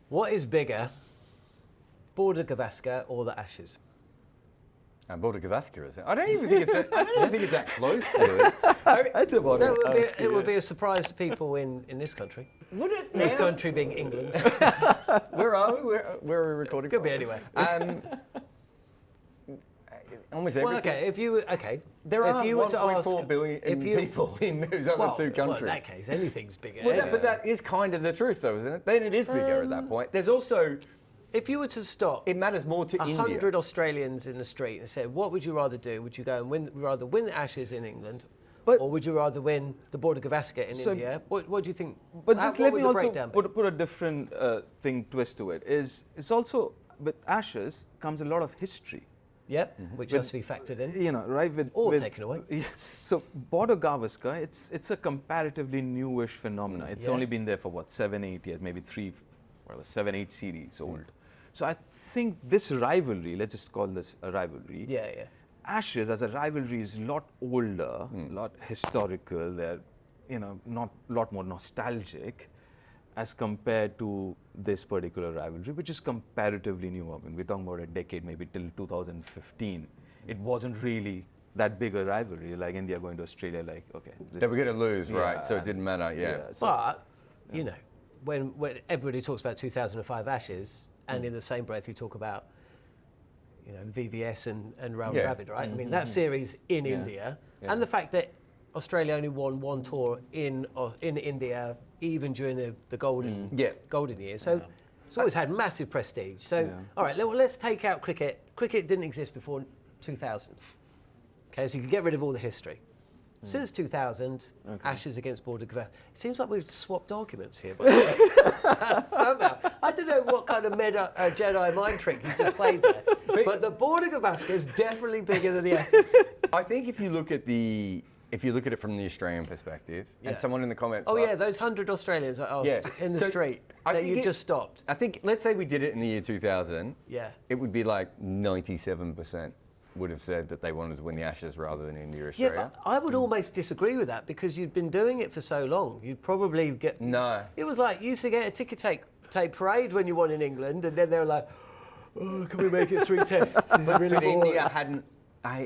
What is bigger, Border-Gavaskar or the Ashes? Border-Gavaskar, is it? I don't even think it's that close, really. It's a border. It would be a surprise to people in this country. Would it This now? country being England. Where are we? Where are we recording Could from? be anyway. Almost Well, everything. okay, if you There if are you were to ask 1.4 billion people in those other two countries. Well, in that case, anything's bigger. Well, but that is kind of the truth, though, isn't it? Then it is bigger at that point. There's also, If you were to stop it matters more to India. 100 Australians in the street and said, what would you rather do? Would you go and rather win the Ashes in England, or would you rather win the Border-Gavaskar in India? What do you think? But just let me also breakdown be? put a different twist to it. It's also, with Ashes comes a lot of history. Yep, which has to be factored in. You know, right? Or taken away. Yeah. So Border-Gavaskar, it's a comparatively newish phenomenon. It's only been there for what, 7-8 years, maybe 7-8 series old. So I think this rivalry, let's just call this a rivalry. Yeah. Ashes as a rivalry is a lot older, a lot historical. They're, lot more nostalgic as compared to this particular rivalry, which is comparatively new. I mean, we're talking about a decade, maybe till 2015. It wasn't really that big a rivalry, like India going to Australia, like, okay. They were going to lose, right? So it didn't matter, But, when everybody talks about 2005 Ashes, and in the same breath you talk about, VVS and Round Dravid, right? I mean, that series in India, and the fact that Australia only won one tour in India, even during the golden years. So it's always had massive prestige. So, all right, let's take out cricket. Cricket didn't exist before 2000. Okay, so you can get rid of all the history. Since 2000, Ashes against Border-Gavaskar. It seems like we've swapped arguments here. By the way. Somehow. I don't know what kind of Jedi mind trick you just played there. But the Border-Gavaskar is definitely bigger than the Ashes. I think if you look at it from the Australian perspective, and someone in the comments... those 100 Australians I asked in the street that you just stopped. I think, let's say we did it in the year 2000, it would be like 97% would have said that they wanted to win the Ashes rather than India or Australia. Yeah, but I would almost disagree with that because you'd been doing it for so long. You'd probably get... No. It was like you used to get a ticker tape parade when you won in England, and then they were like, oh, can we make it 3 tests? This is really boring.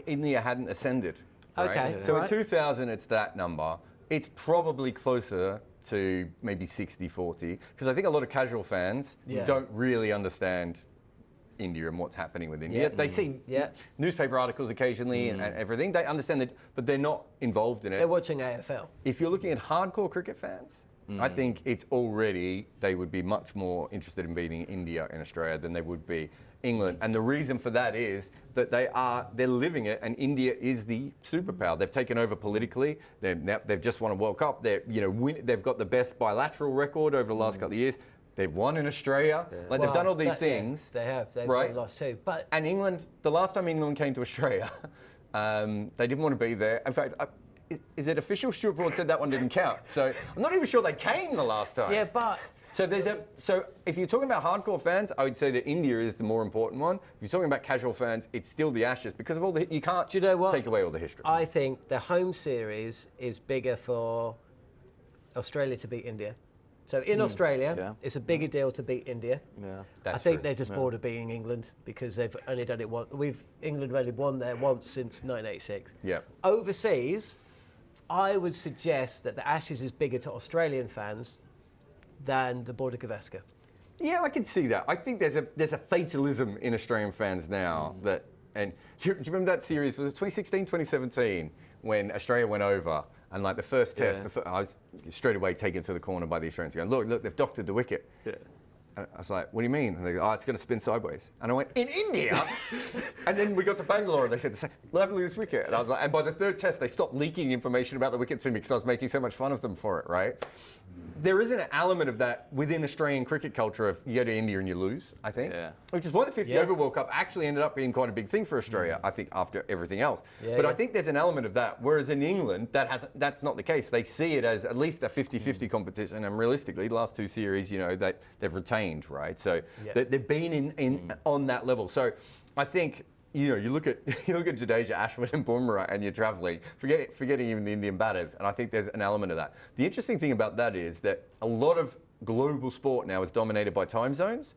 India hadn't ascended. Right? Okay. So in 2000, it's that number. It's probably closer to maybe 60-40, because I think a lot of casual fans don't really understand India and what's happening with India. They see newspaper articles occasionally and everything. They understand it, but they're not involved in it. They're watching AFL. If you're looking at hardcore cricket fans, I think they would be much more interested in beating India in Australia than they would be England. And the reason for that is that they're living it, and India is the superpower. They've taken over politically. They've just won a World Cup. They've got the best bilateral record over the last couple of years. They've won in Australia. They've done all these things. They have. They've lost too. And England, the last time England came to Australia, they didn't want to be there. In fact, is it official? Stuart Broad said that one didn't count. So I'm not even sure they came the last time. Yeah, but... So if you're talking about hardcore fans, I would say that India is the more important one. If you're talking about casual fans, it's still the Ashes because of all the... You can't take away all the history. I think the home series is bigger for Australia to beat India. So in Australia, it's a bigger deal to beat India. Yeah, I think they're just bored of beating England because they've only done it once. England only won there once since 1986. Yeah. Overseas, I would suggest that the Ashes is bigger to Australian fans than the Border-Gavaskar. Yeah, I can see that. I think there's a fatalism in Australian fans now that... And do you remember that series? Was it 2016, 2017, when Australia went over and like the first test, I was straight away taken to the corner by the Australians going, look, they've doctored the wicket. Yeah. And I was like, what do you mean? And they go, it's going to spin sideways. And I went, in India? And then we got to Bangalore and they said, lovely this wicket. And I was like, and by the third test, they stopped leaking information about the wicket to me because I was making so much fun of them for it, right? There is an element of that within Australian cricket culture of you go to India and you lose, I think. Yeah. Which is why the 50 over World Cup actually ended up being quite a big thing for Australia, I think, after everything else. But I think there's an element of that. Whereas in England, that's not the case. They see it as at least a 50-50 competition. And realistically, the last 2 series, they've retained, right? So they've been on that level. So I think... you look at Jadeja, Ashwin and Bumrah and you're travelling, forgetting even the Indian batters, and I think there's an element of that. The interesting thing about that is that a lot of global sport now is dominated by time zones.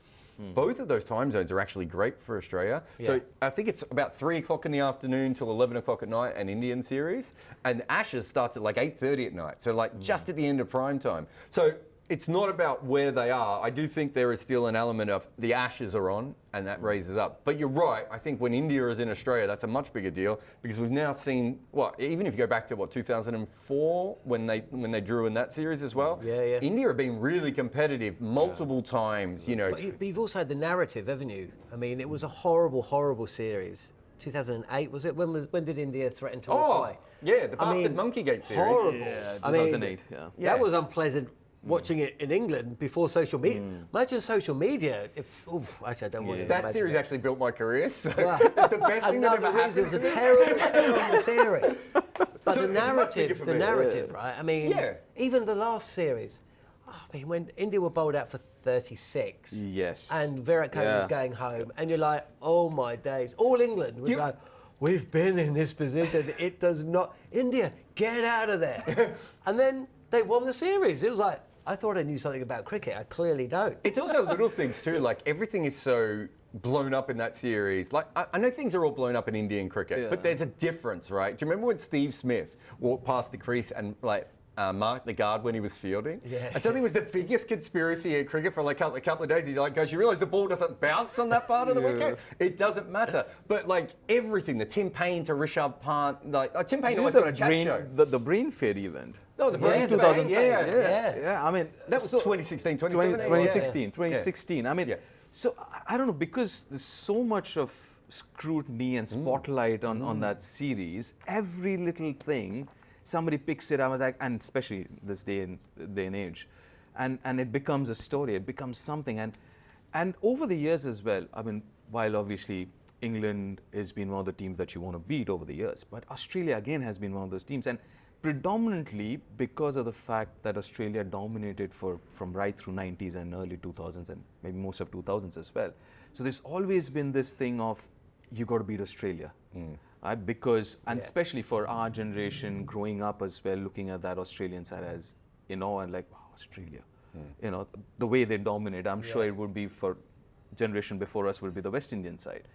Both of those time zones are actually great for Australia. Yeah. So I think it's about 3 o'clock in the afternoon till 11 o'clock at night, an Indian series. And Ashes starts at like 8:30 at night. So like just at the end of prime time. So it's not about where they are. I do think there is still an element of the Ashes are on and that raises up. But you're right. I think when India is in Australia, that's a much bigger deal because we've now seen, even if you go back to 2004 when they drew in that series as well. Yeah. India have been really competitive multiple times, you know. But you've also had the narrative, haven't you? I mean, it was a horrible, horrible series. 2008 was it? When did India threaten to walk away? Yeah, the bastard Monkeygate series. Horrible. Yeah, I mean, 2008. that was unpleasant. Watching it in England before social media. Imagine social media. Actually, I don't want to. That imagine series it. actually built my career. So Well, it's the best thing that ever another reason, happened. it was a terrible, terrible series. But So the it's much bigger narrative, for the me. narrative, right? I mean, Yeah. even the last series. I mean, when India were bowled out for 36. Yes. And Virat Kohli was going home, and you're like, oh my days. All England was like, we've been in this position. It does not. India, get out of there. And then they won the series. It was like, I thought I knew something about cricket. I clearly don't. It's also little things too, like everything is so blown up in that series. Like I know things are all blown up in Indian cricket, but there's a difference, right? Do you remember when Steve Smith walked past the crease and marked the guard when he was fielding? Yeah. I think it was the biggest conspiracy in cricket for like a couple of days. You're like, guys, you realise the ball doesn't bounce on that part of the wicket? It doesn't matter. But like everything, the Tim Payne to Rishabh Pant, Tim Payne always got a chat show. The brain fade event. No, the brain 2000. yeah. I mean, That was 2016, 2017. 2016. 2016. I mean, Yeah. so I don't know, because there's so much of scrutiny and spotlight on that series, every little thing, somebody picks it up, and especially this day and age, and it becomes a story, it becomes something. And over the years as well, I mean, while obviously England has been one of the teams that you want to beat over the years, but Australia again has been one of those teams. And predominantly because of the fact that Australia dominated from right through 90s and early 2000s and maybe most of 2000s as well. So there's always been this thing of you got to beat Australia. Because, and especially for our generation growing up as well, looking at that Australian side as, and like, wow, Australia, the way they dominate, I'm sure it would be for generation before us would be the West Indian side.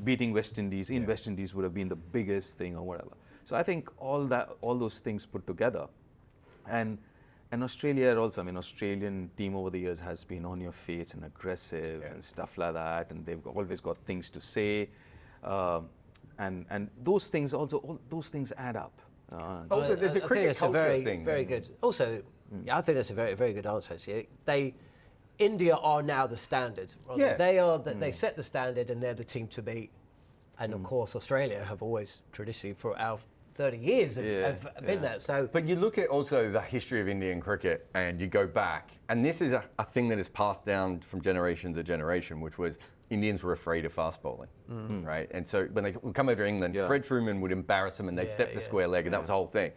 Beating West Indies in West Indies would have been the biggest thing or whatever. So I think all those things put together, and Australia also, I mean, Australian team over the years has been on your face and aggressive and stuff like that, and they've always got things to say, and those things also, all those things add up. Also, there's a cricket culture thing. Very good. Also, I think that's a very, very good answer. Actually, India are now the standard. Yeah. They are. They set the standard, and they're the team to beat. And of course, Australia have always traditionally, for our 30 years, have been that. So, but you look at also the history of Indian cricket, and you go back, and this is a thing that is passed down from generation to generation, which was Indians were afraid of fast bowling, right? And so when they would come over to England, Fred Truman would embarrass them, and they'd step to square leg, and that was the whole thing.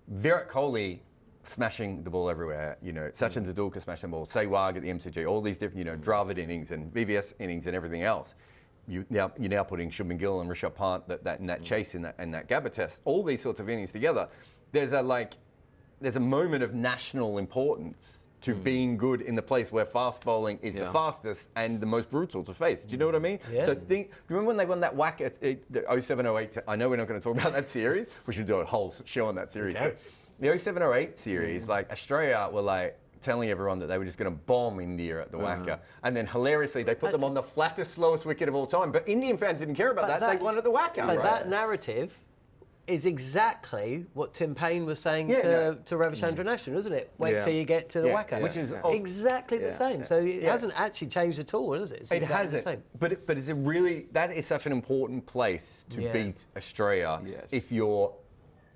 Virat Kohli smashing the ball everywhere, Sachin Tendulkar smashing the ball, Sehwag at the MCG, all these different, Dravid innings and VVS innings and everything else. You're now putting Shubman Gill and Rishabh Pant in that chase in that Gabba test, all these sorts of innings together. There's a moment of national importance to being good in the place where fast bowling is the fastest and the most brutal to face. Do you know what I mean? Yeah. So do you remember when they won that whack at the 07-08? I know we're not going to talk about that series. We should do a whole show on that series. Okay. The 07-08 series, Australia were telling everyone that they were just going to bomb India at the Wacker. And then hilariously, they put them on the flattest, slowest wicket of all time. But Indian fans didn't care about that. They won at the Wacker. But that narrative is exactly what Tim Payne was saying to Ravichandran Ashwin, isn't it? Wait till you get to the Wacker. Which is exactly the same. So it hasn't actually changed at all, has it? It's it exactly hasn't. the same. But is it really, that is such an important place to beat Australia if you're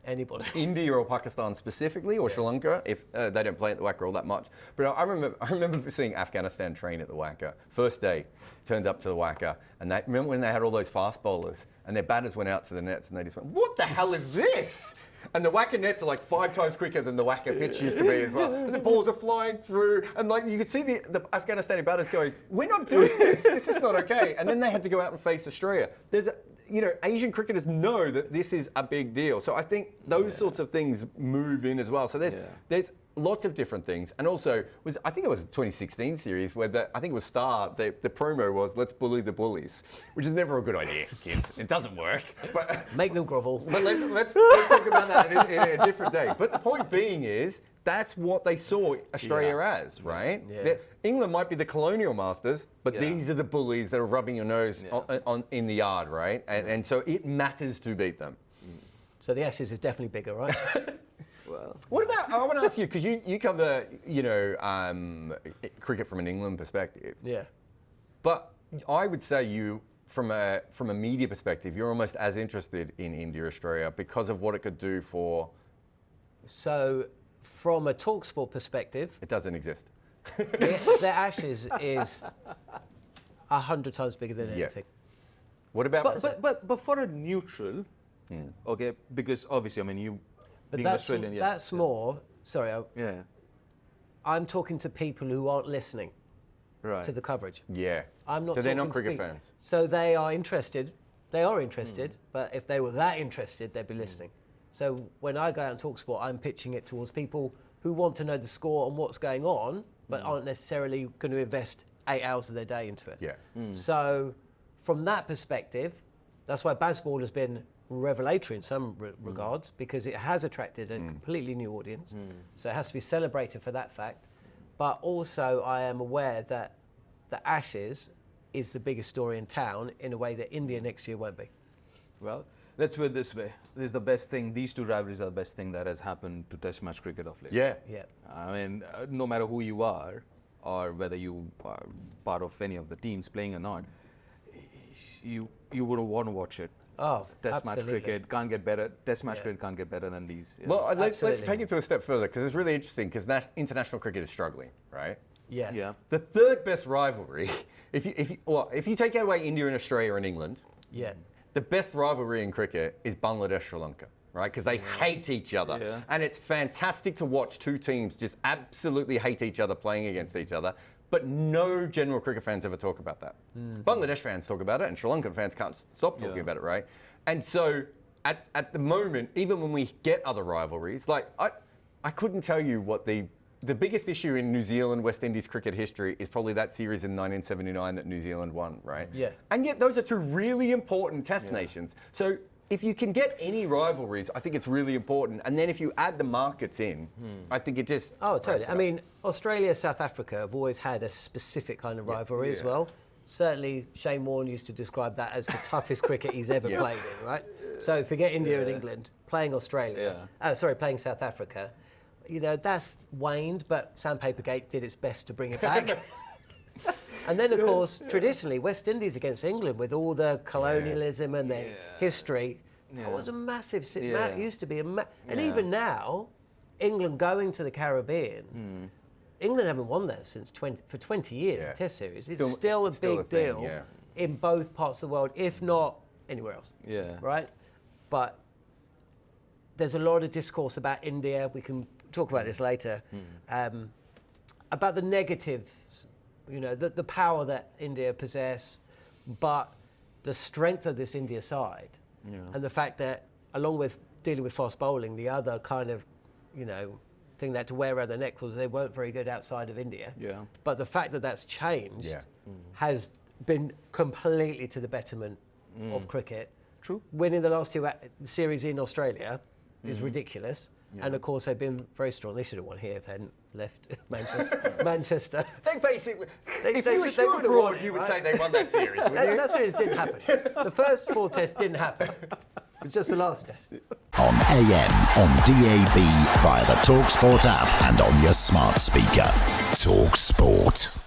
Anybody. India or Pakistan specifically, or Sri Lanka, if they don't play at the Wacker all that much. But I remember seeing Afghanistan train at the Wacker. First day, turned up to the Wacker, and remember when they had all those fast bowlers, and their batters went out to the nets, and they just went, "What the hell is this?" And the Wacker nets are 5 times quicker than the Wacker pitch used to be as well. And the balls are flying through, and you could see the Afghanistani batters going, "We're not doing this. This is not okay." And then they had to go out and face Australia. Asian cricketers know that this is a big deal. So I think those sorts of things move in as well. So there's lots of different things, and also I think it was a 2016 series where I think it was Star. The promo was "Let's bully the bullies," which is never a good idea, kids. It doesn't work. But Make them grovel. But let's talk about that in a different day. But the point being is that's what they saw Australia as, right? Yeah. England might be the colonial masters, but these are the bullies that are rubbing your nose in the yard, right? And so it matters to beat them. So the Ashes is definitely bigger, right? Well, What about, I want to ask you, because you cover, cricket from an England perspective. Yeah. But I would say from a media perspective, you're almost as interested in India, Australia, because of what it could do for... So from a talkSPORT perspective, It doesn't exist. the Ashes is 100 times bigger than anything. What about... but for a neutral, okay, because obviously, I mean, you But being that's, Australian, that's more, sorry, yeah, I'm talking to people who aren't listening right. to the coverage. Yeah. I'm not so they're talking not to cricket people. fans. So they are interested, but if they were that interested, they'd be listening. So when I go out and talk sport, I'm pitching it towards people who want to know the score and what's going on, but aren't necessarily going to invest 8 hours of their day into it. Yeah. So from that perspective, that's why baseball has been revelatory in some regards, because it has attracted a completely new audience. So it has to be celebrated for that fact. But also I am aware that the Ashes is the biggest story in town in a way that India next year won't be. Well, let's put it this way. This is the best thing, these two rivalries are the best thing that has happened to Test match cricket of late. Yeah. Yeah. I mean, no matter who you are, or whether you are part of any of the teams playing or not, you would want to watch it. Oh, Test match absolutely. cricket can't get better. Test match cricket can't get better than these. Yeah. Well, let's Absolutely. take it to a step further, because it's really interesting, because international cricket is struggling, right? Yeah. Yeah. The third best rivalry, if you take away India and Australia and England, Yeah. the best rivalry in cricket is Bangladesh, Sri Lanka, right? Because they hate each other. Yeah. And it's fantastic to watch two teams just absolutely hate each other playing against each other. But no general cricket fans ever talk about that. Bangladesh fans talk about it, and Sri Lankan fans can't stop talking about it, right? And so at the moment, even when we get other rivalries, like I couldn't tell you what the biggest issue in New Zealand, West Indies cricket history is probably that series in 1979 that New Zealand won, right? Yeah. And yet those are two really important test nations. So if you can get any rivalries, I think it's really important. And then if you add the markets in, I think it just... Oh, totally. ramps it I up. mean, Australia, South Africa have always had a specific kind of rivalry as well. Certainly, Shane Warne used to describe that as the toughest cricket he's ever played in, right? So forget India and England, playing Australia, playing South Africa, that's waned, but Sandpapergate did its best to bring it back. And then, of course, traditionally, West Indies against England, with all the colonialism and their history, that was a massive... That used to be and even now, England going to the Caribbean, England haven't won there since 20 years, the Test series. It's still a big deal in both parts of the world, if not anywhere else. Yeah. Right? But there's a lot of discourse about India. We can talk about this later. About the negatives, the power that India possess, but the strength of this India side, and the fact that, along with dealing with fast bowling, the other kind of, thing they had to wear around their neck was they weren't very good outside of India. Yeah. But the fact that that's changed has been completely to the betterment of cricket. True. Winning the last two series in Australia is ridiculous. And of course, they've been very strong. They should have won here if they hadn't left Manchester. They basically... if they you were should- they sure would have won abroad, it, you would right? say they won that series, wouldn't you? That series didn't happen. The first 4 tests didn't happen. It's just the last test. On AM, on DAB, via the talkSPORT app and on your smart speaker. talkSPORT.